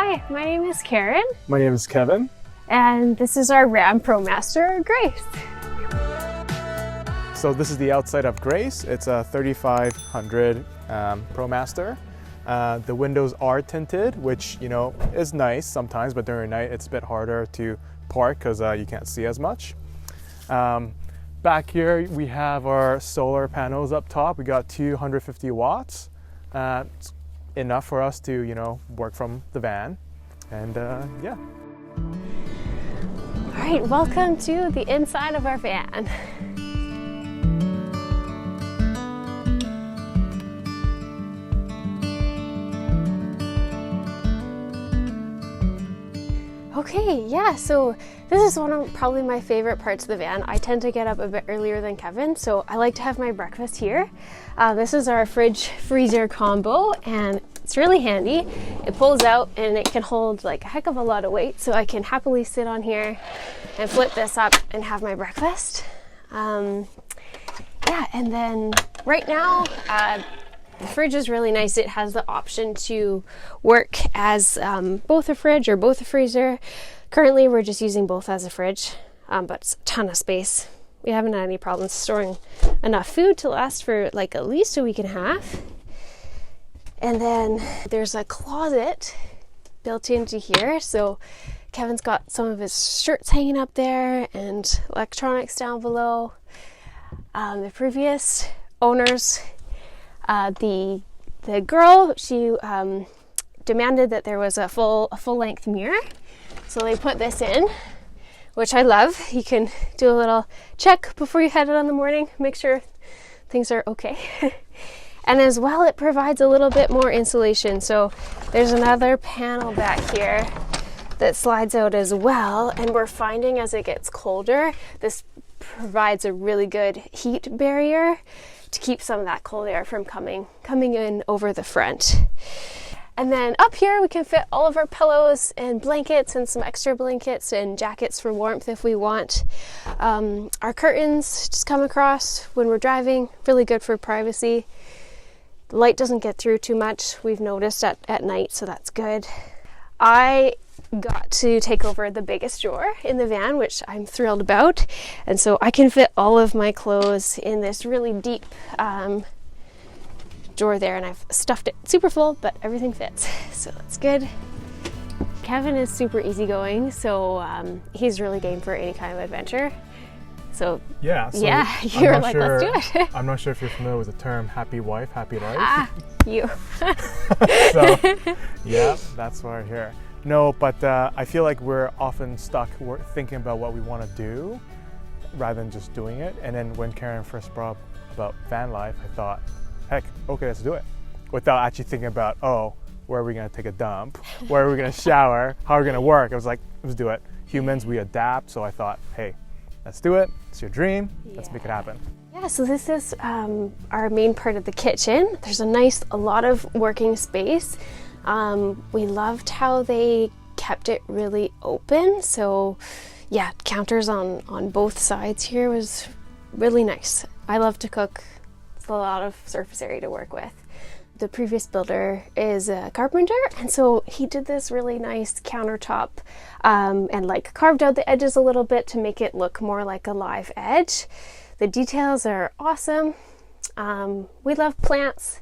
Hi, my name is Karen. My name is Kevin. And this is our Ram Promaster, Grace. So this is the outside of Grace. It's a 3500 Promaster. The windows are tinted, which, you know, is nice sometimes, but during the night it's a bit harder to park because you can't see as much. Back here we have our solar panels up top. We got 250 watts. It's enough for us to, you know, work from the van. And yeah. All right, welcome to the inside of our van. Okay, yeah, so this is one of probably my favorite parts of the van. I tend to get up a bit earlier than Kevin, so I like to have my breakfast here. This is our fridge freezer combo, and it's really handy. It pulls out and it can hold like a heck of a lot of weight, so I can happily sit on here and flip this up and have my breakfast. Yeah, and then right now, the fridge is really nice. It has the option to work as both a fridge or both a freezer. Currently, we're just using both as a fridge, but it's a ton of space. We haven't had any problems storing enough food to last for like at least a week and a half. And then there's a closet built into here. So Kevin's got some of his shirts hanging up there and electronics down below. The previous owners, the girl, she demanded that there was a full length mirror, so they put this in, which I love. You can do a little check before you head out in the morning, make sure things are okay. And as well, it provides a little bit more insulation. So there's another panel back here that slides out as well, and we're finding as it gets colder, this provides a really good heat barrier to keep some of that cold air from coming in over the front. And then up here we can fit all of our pillows and blankets and some extra blankets and jackets for warmth if we want. Our curtains just come across when we're driving, really good for privacy. The light doesn't get through too much, we've noticed at night, so that's good. I got to take over the biggest drawer in the van, which I'm thrilled about, and so I can fit all of my clothes in this really deep drawer there, and I've stuffed it super full, but everything fits, so that's good. Kevin is super easygoing, so he's really game for any kind of adventure. So yeah, you were like, let's do it. I'm not sure if you're familiar with the term happy wife, happy life. Ah, you. So yeah, that's why we're here. No, but I feel like we're often stuck thinking about what we want to do rather than just doing it. And then when Karen first brought up about van life, I thought, heck, okay, let's do it. Without actually thinking about, oh, where are we going to take a dump? Where are we going to shower? How are we going to work? I was like, let's do it. Humans, we adapt. So I thought, hey, let's do it. It's your dream. Let's make it happen. Yeah, so this is our main part of the kitchen. There's a lot of working space. We loved how they kept it really open. So yeah, counters on both sides here was really nice. I love to cook. It's a lot of surface area to work with. The previous builder is a carpenter, and so he did this really nice countertop and like carved out the edges a little bit to make it look more like a live edge. The details are awesome. We love plants,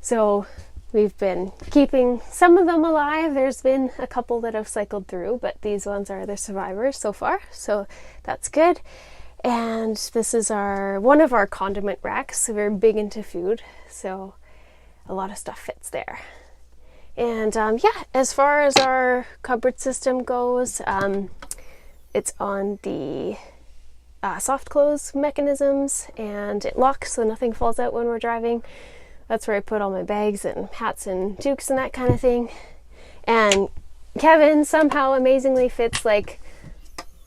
so we've been keeping some of them alive. There's been a couple that have cycled through, but these ones are the survivors so far, so that's good. And this is one of our condiment racks. So we're big into food, so a lot of stuff fits there. And yeah, as far as our cupboard system goes, it's on the soft close mechanisms, and it locks so nothing falls out when we're driving. That's where I put all my bags and hats and toques and that kind of thing. And Kevin somehow amazingly fits like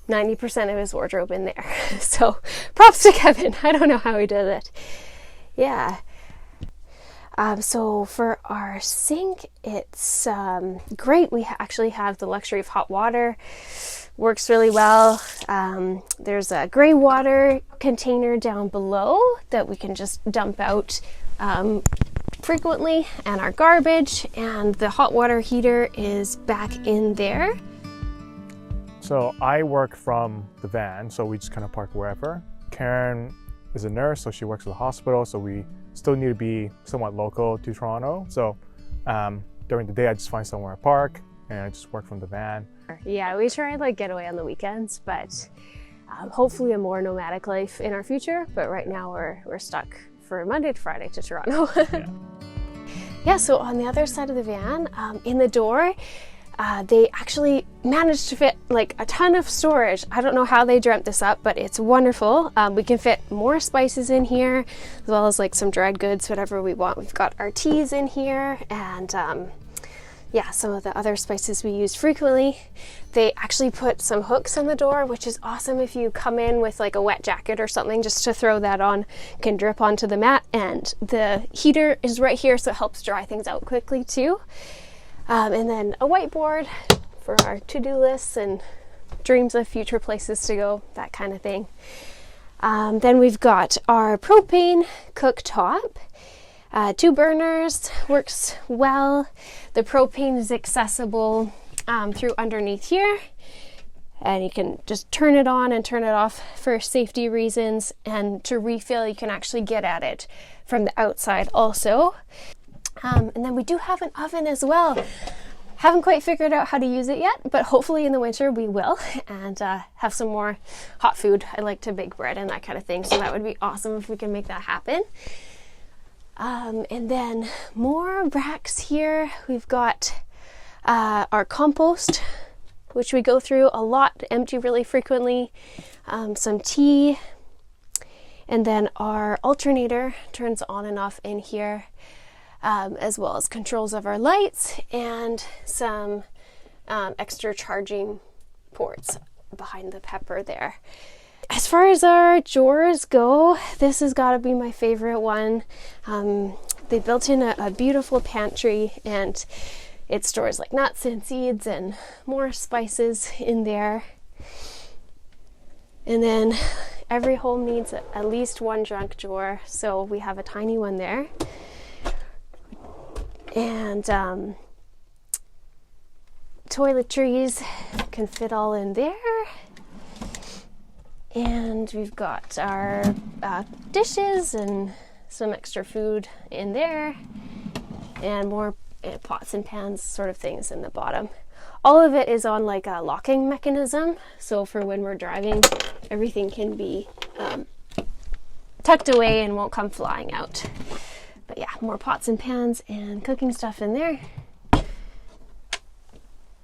90% of his wardrobe in there. So props to Kevin. I don't know how he did it. Yeah. So for our sink, it's great. We actually have the luxury of hot water. Works really well. There's a gray water container down below that we can just dump out frequently, and our garbage, and the hot water heater is back in there. So I work from the van, so we just kind of park wherever. Karen is a nurse, so she works at the hospital, so we still need to be somewhat local to Toronto. So during the day, I just find somewhere to park, and I just work from the van. Yeah, we try and like get away on the weekends, but hopefully a more nomadic life in our future. But right now we're stuck for Monday to Friday to Toronto. Yeah, so on the other side of the van, in the door, they actually managed to fit like a ton of storage. I don't know how they dreamt this up, but it's wonderful. We can fit more spices in here, as well as like some dried goods, whatever we want. We've got our teas in here, and yeah, some of the other spices we use frequently. They actually put some hooks on the door, which is awesome if you come in with like a wet jacket or something, just to throw that on, can drip onto the mat. And the heater is right here, so it helps dry things out quickly too. And then a whiteboard for our to-do lists and dreams of future places to go, that kind of thing. Then we've got our propane cooktop. 2 burners, works well. The propane is accessible through underneath here, and you can just turn it on and turn it off for safety reasons, and to refill you can actually get at it from the outside also. And then we do have an oven as well. Haven't quite figured out how to use it yet, but hopefully in the winter we will, and have some more hot food. I like to bake bread and that kind of thing, so that would be awesome if we can make that happen. And then more racks here. We've got our compost, which we go through a lot, empty really frequently, some tea, and then our alternator turns on and off in here, as well as controls of our lights and some extra charging ports behind the pepper there. As far as our drawers go, this has got to be my favorite one. They built in a beautiful pantry, and it stores like nuts and seeds and more spices in there. And then every home needs at least one junk drawer, so we have a tiny one there. And toiletries can fit all in there. And we've got our dishes and some extra food in there, and more pots and pans sort of things in the bottom. All of it is on like a locking mechanism, so for when we're driving, everything can be tucked away and won't come flying out. But yeah, more pots and pans and cooking stuff in there.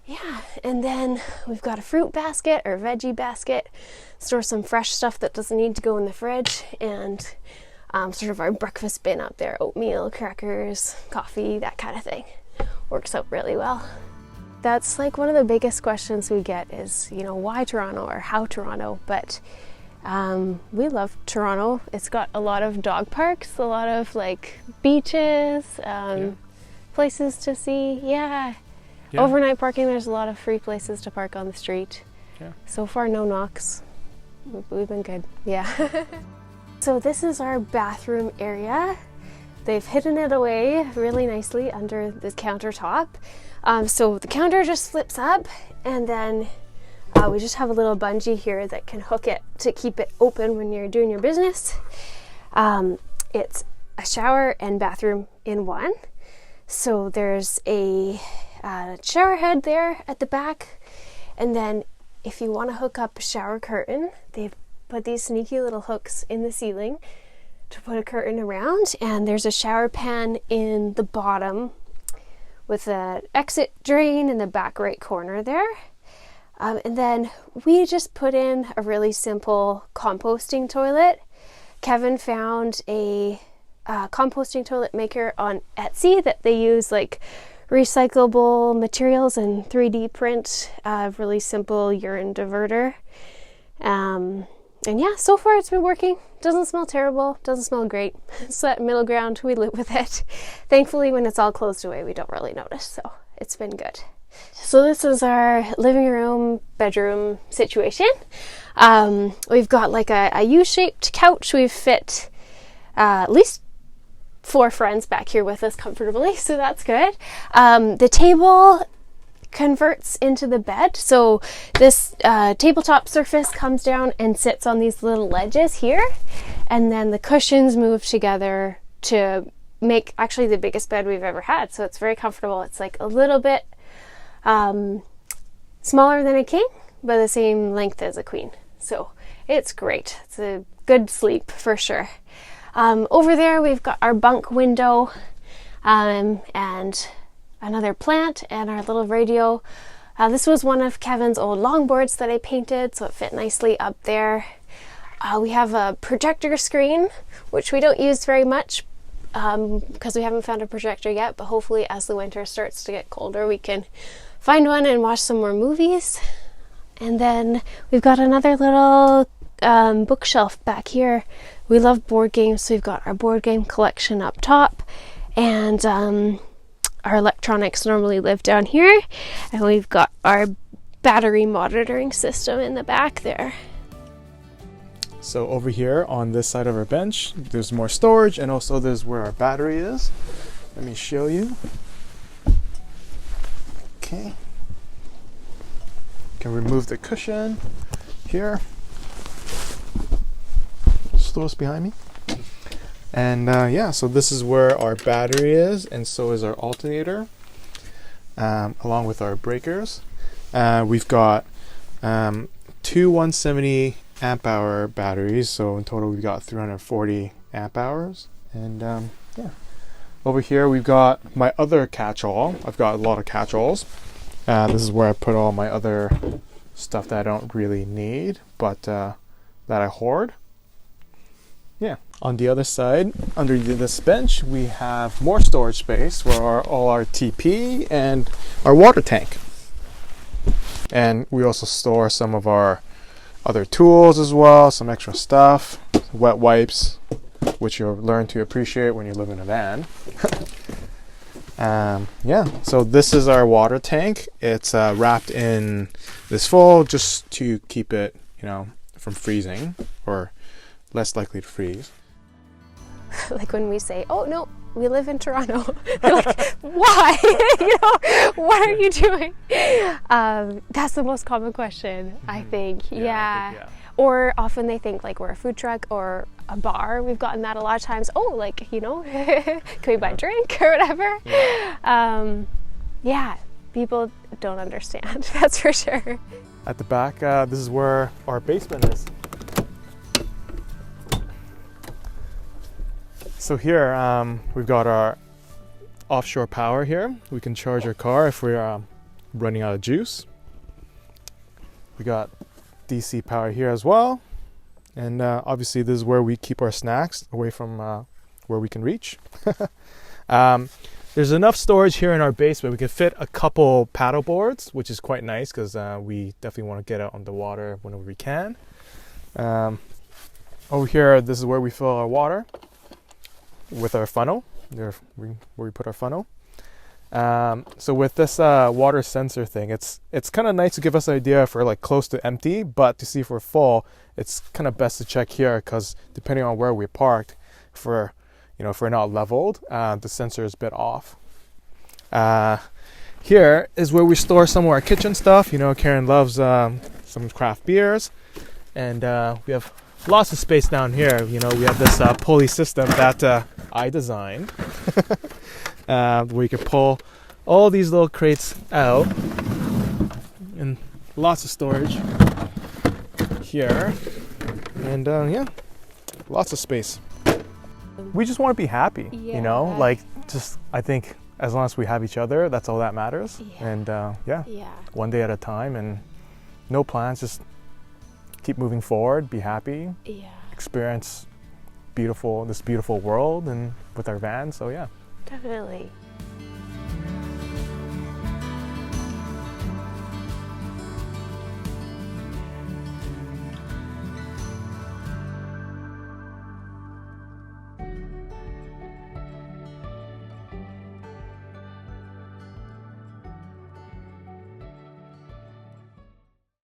Yeah, and then we've got a fruit basket or veggie basket, store some fresh stuff that doesn't need to go in the fridge, and sort of our breakfast bin up there, oatmeal, crackers, coffee, that kind of thing. Works out really well. That's like one of the biggest questions we get is, you know, why Toronto or how Toronto? But we love Toronto. It's got a lot of dog parks, a lot of like beaches, places to see. Yeah. Overnight parking, there's a lot of free places to park on the street. Yeah. So far, no knocks. We've been good. Yeah. So this is our bathroom area. They've hidden it away really nicely under the countertop. So the counter just flips up, and then we just have a little bungee here that can hook it to keep it open when you're doing your business. It's a shower and bathroom in one. So there's a shower head there at the back, and then if you want to hook up a shower curtain, they've put these sneaky little hooks in the ceiling to put a curtain around, and there's a shower pan in the bottom with an exit drain in the back right corner there. And then we just put in a really simple composting toilet. Kevin found a composting toilet maker on Etsy that they use like recyclable materials and 3D print a really simple urine diverter. And yeah, so far it's been working. Doesn't smell terrible, doesn't smell great. It's that middle ground, we live with it. Thankfully, when it's all closed away, we don't really notice, so it's been good. So this is our living room, bedroom situation. We've got like a U-shaped couch. We've fit at least 4 friends back here with us comfortably, so that's good. The table converts into the bed, so this tabletop surface comes down and sits on these little ledges here, and then the cushions move together to make actually the biggest bed we've ever had, so it's very comfortable. It's like a little bit smaller than a king, but the same length as a queen, so it's great. It's a good sleep for sure. Over there we've got our bunk window and another plant and our little radio. This was one of Kevin's old longboards that I painted, so it fit nicely up there. We have a projector screen, which we don't use very much because we haven't found a projector yet, but hopefully as the winter starts to get colder we can find one and watch some more movies. And then we've got another little bookshelf back here. We love board games, so we've got our board game collection up top, and our electronics normally live down here, and we've got our battery monitoring system in the back there. So over here on this side of our bench, there's more storage, and also there's where our battery is. Let me show you. Okay. Can remove the cushion here. Stores behind me. And yeah, so this is where our battery is, and so is our alternator, along with our breakers. We've got 2 170 amp hour batteries, so in total we've got 340 amp hours. And yeah, over here we've got my other catch-all. I've got a lot of catch-alls. This is where I put all my other stuff that I don't really need, but that I hoard. Yeah. On the other side, under this bench, we have more storage space for all our TP and our water tank. And we also store some of our other tools as well, some extra stuff, wet wipes, which you'll learn to appreciate when you live in a van. Yeah, so this is our water tank. It's wrapped in this foil just to keep it, from freezing, or less likely to freeze. Like when we say, oh no, we live in Toronto. They're like, why? What are you doing? That's the most common question, I think. Yeah. Or often they think like we're a food truck or a bar. We've gotten that a lot of times. Oh, like, can we buy a drink or whatever? Yeah, people don't understand, that's for sure. At the back, this is where our basement is. So here, we've got our offshore power here. We can charge our car if we're running out of juice. We got DC power here as well. And obviously this is where we keep our snacks away from where we can reach. There's enough storage here in our basement. We can fit a couple paddle boards, which is quite nice because we definitely want to get out on the water whenever we can. Over here, this is where we fill our water with our funnel, where we put our funnel. So with this water sensor thing, it's kind of nice to give us an idea if we're like close to empty, but to see if we're full, it's kind of best to check here because depending on where we parked, if we're not leveled, the sensor is a bit off. Here is where we store some of our kitchen stuff. Karen loves some craft beers, and we have lots of space down here. We have this pulley system that I designed, where you can pull all these little crates out, and lots of storage here, and yeah, lots of space. We just want to be happy, I think as long as we have each other, that's all that matters. And yeah, one day at a time, and no plans, just keep moving forward, be happy, experience this beautiful world and with our van. So yeah, definitely.